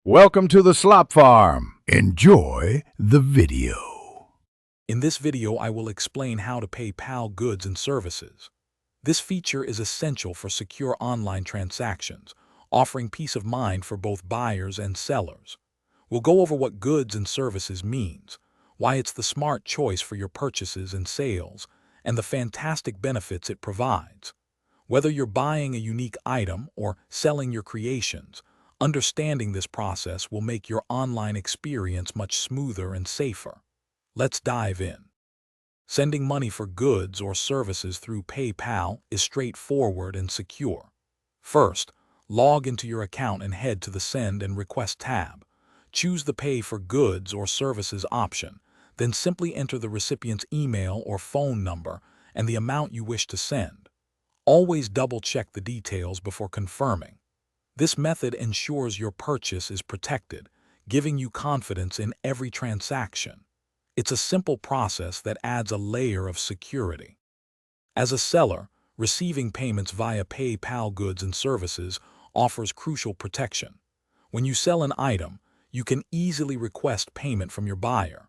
Welcome to the Slop Farm. Enjoy the video. In this video, I will explain how to pay PAL goods and services. This feature is essential for secure online transactions, offering peace of mind for both buyers and sellers. We'll go over what goods and services means, why it's the smart choice for your purchases and sales, and the fantastic benefits it provides. Whether you're buying a unique item or selling your creations, understanding this process will make your online experience much smoother and safer. Let's dive in. Sending money for goods or services through PayPal is straightforward and secure. First, log into your account and head to the Send and Request tab. Choose the Pay for Goods or Services option, then simply enter the recipient's email or phone number and the amount you wish to send. Always double-check the details before confirming. This method ensures your purchase is protected, giving you confidence in every transaction. It's a simple process that adds a layer of security. As a seller, receiving payments via PayPal goods and services offers crucial protection. When you sell an item, you can easily request payment from your buyer.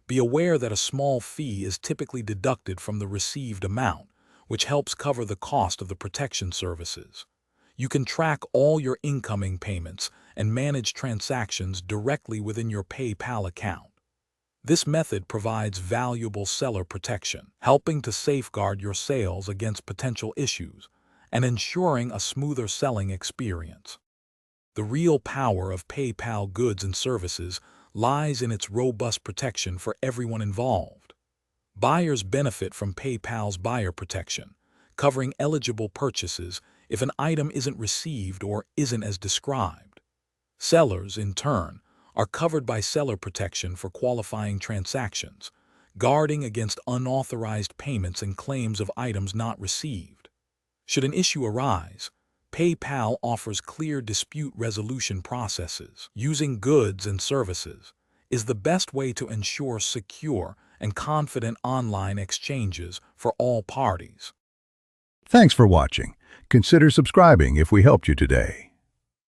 Be aware that a small fee is typically deducted from the received amount, which helps cover the cost of the protection services. You can track all your incoming payments and manage transactions directly within your PayPal account. This method provides valuable seller protection, helping to safeguard your sales against potential issues and ensuring a smoother selling experience. The real power of PayPal goods and services lies in its robust protection for everyone involved. Buyers benefit from PayPal's buyer protection, covering eligible purchases if an item isn't received or isn't as described. Sellers, in turn, are covered by seller protection for qualifying transactions, guarding against unauthorized payments and claims of items not received. Should an issue arise, PayPal offers clear dispute resolution processes. Using goods and services is the best way to ensure secure and confident online exchanges for all parties. Thanks for watching. Consider subscribing if we helped you today.